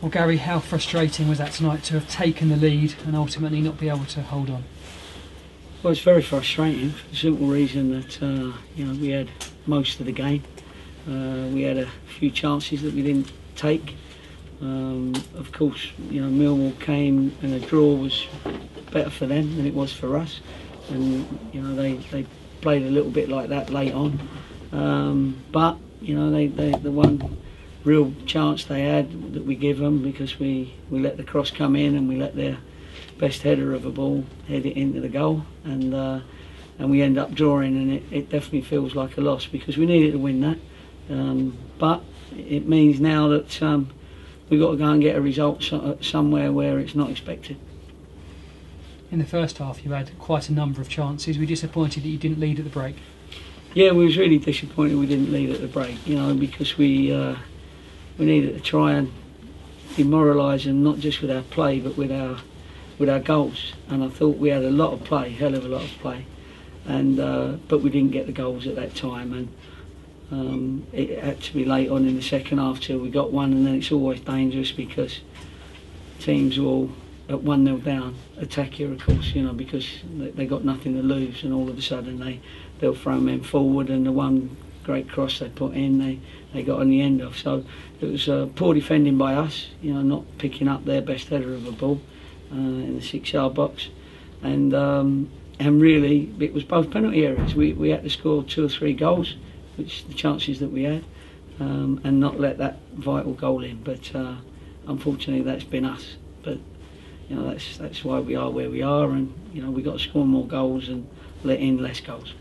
Well, Gary, how frustrating was that tonight to have taken the lead and ultimately not be able to hold on? Well, it's very frustrating for the simple reason that you know, we had most of the game. We had a few chances that we didn't take. Of course, you know, Millwall came and a draw was better for them than it was for us, and you know they played a little bit like that late on. But you know, the one real chance they had that we give them, because we let the cross come in and we let their best header of a ball head it into the goal, and we end up drawing, and it definitely feels like a loss because we needed to win that. But it means now that we've got to go and get a result somewhere where it's not expected. In the first half, you had quite a number of chances. Were you disappointed that you didn't lead at the break? Yeah, we was really disappointed we didn't lead at the break. You know, because we needed to try and demoralise them, not just with our play but with our goals. And I thought we had a lot of play, hell of a lot of play, and but we didn't get the goals at that time. And it had to be late on in the second half till we got one, and then it's always dangerous because teams will, at 1-0 down, attack you, of course, you know, because they got nothing to lose, and all of a sudden they'll throw men forward, and the one great cross they put in, they got on the end of. So it was poor defending by us, you know, not picking up their best header of a ball in the 6-yard box, and really it was both penalty areas. We had to score 2 or 3 goals, which the chances that we had, and not let that vital goal in. But unfortunately, that's been us. But you know, that's why we are where we are, and you know, we got to score more goals and let in less goals.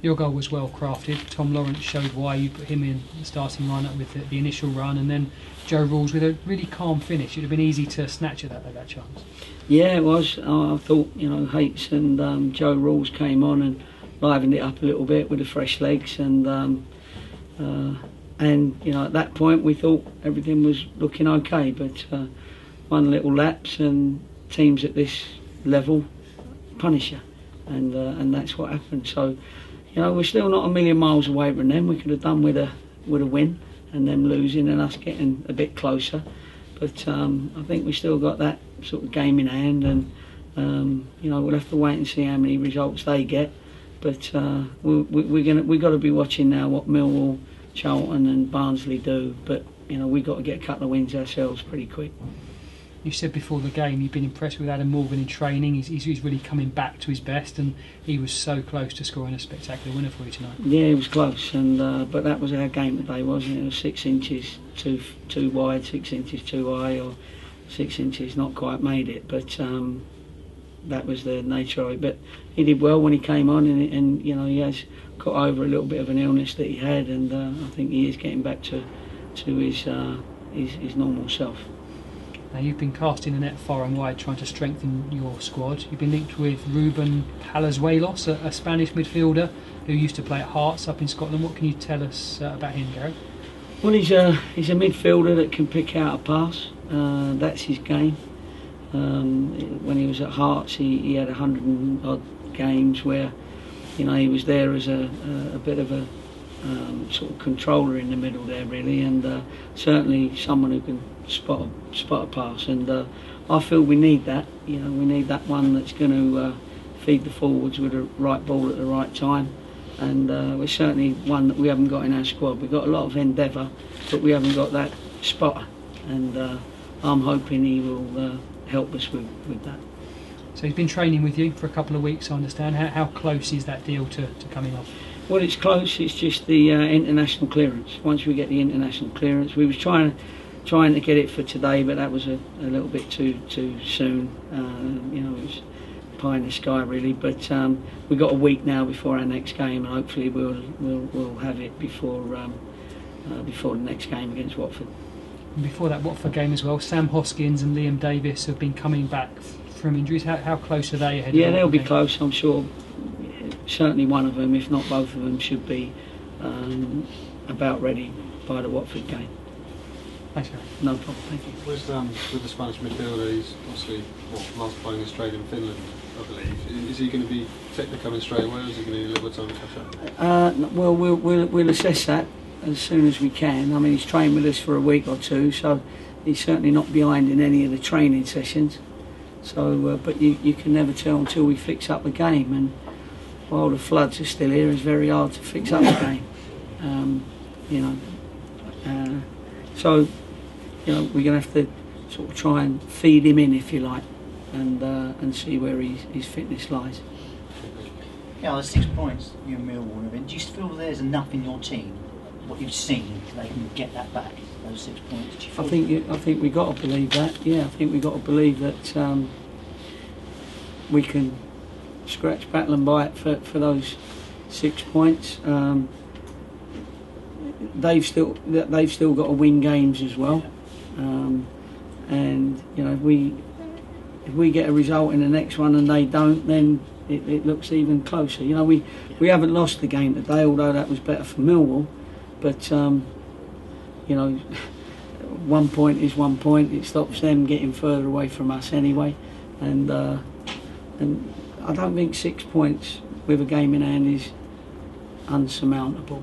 Your goal was well crafted. Tom Lawrence showed why you put him in the starting lineup with the initial run, and then Joe Rules with a really calm finish. It would have been easy to snatch at that chance. Yeah, it was. I thought, you know, Hates and Joe Rules came on and livened it up a little bit with the fresh legs, and you know, at that point we thought everything was looking okay, but one little lapse and teams at this level punish you, and that's what happened. So you know, we're still not a million miles away from them. We could have done with a win, and them losing and us getting a bit closer, but I think we still got that sort of game in hand, and you know, we'll have to wait and see how many results they get. But we've got to be watching now what Millwall, Charlton and Barnsley do. But you know, we've got to get a couple of wins ourselves pretty quick. You said before the game you've been impressed with Adam Morgan in training. He's really coming back to his best, and he was so close to scoring a spectacular winner for you tonight. Yeah, it was close, and but that was our game today, wasn't it? It was 6 inches too wide, 6 inches too high, or 6 inches not quite made it. But that was the nature of it. But he did well when he came on, and you know, he has got over a little bit of an illness that he had, and I think he is getting back to his normal self. Now, you've been casting the net far and wide trying to strengthen your squad. You've been linked with Ruben Palazuelos, a Spanish midfielder who used to play at Hearts up in Scotland. What can you tell us about him, Gary? Well, he's a midfielder that can pick out a pass. That's his game. When he was at Hearts, he had 100 and odd games where, you know, he was there as a bit of a sort of controller in the middle there, really, and certainly someone who can spot a pass. And I feel we need that. You know, we need that one that's going to feed the forwards with the right ball at the right time. And we're certainly one that we haven't got in our squad. We've got a lot of endeavour, but we haven't got that spotter. And I'm hoping he will help us with that. So he's been training with you for a couple of weeks, I understand. How close is that deal to coming off? Well, it's close. It's just the international clearance. Once we get the international clearance, we was trying to get it for today, but that was a little bit too soon. You know, it was pie in the sky, really. But we've got a week now before our next game, and hopefully we'll have it before the next game against Watford. And before that Watford game as well, Sam Hoskins and Liam Davis have been coming back from injuries. How close are they ahead? Yeah, they'll be close, I'm sure. Certainly one of them, if not both of them, should be about ready by the Watford game. Thanks, Gary. No problem, thank you. With the Spanish midfielder, he's obviously last playing Australia and Finland, I believe. Is he going to be fit to come in straight away, or is he going to need a little bit of time to catch up? Well, we'll assess that as soon as we can. I mean, he's trained with us for a week or two, so he's certainly not behind in any of the training sessions. So, but you can never tell until we fix up the game. And while the floods are still here, it's very hard to fix up the game. You know, so you know we're going to have to sort of try and feed him in, if you like, and see where his fitness lies. Yeah, there's 6 points. You and Millwall have been. Do you feel there's enough in your team, what you've seen, they can get that back? Those 6 points. Do you feel I think we got to believe that. Yeah, I think we got to believe that we can scratch, battle and bite for those 6 points. They've still got to win games as well, and you know if we get a result in the next one and they don't, then it looks even closer. You know, we haven't lost the game today, although that was better for Millwall, but you know, 1 point is 1 point. It stops them getting further away from us anyway, and I don't think 6 points with a game in hand is unsurmountable.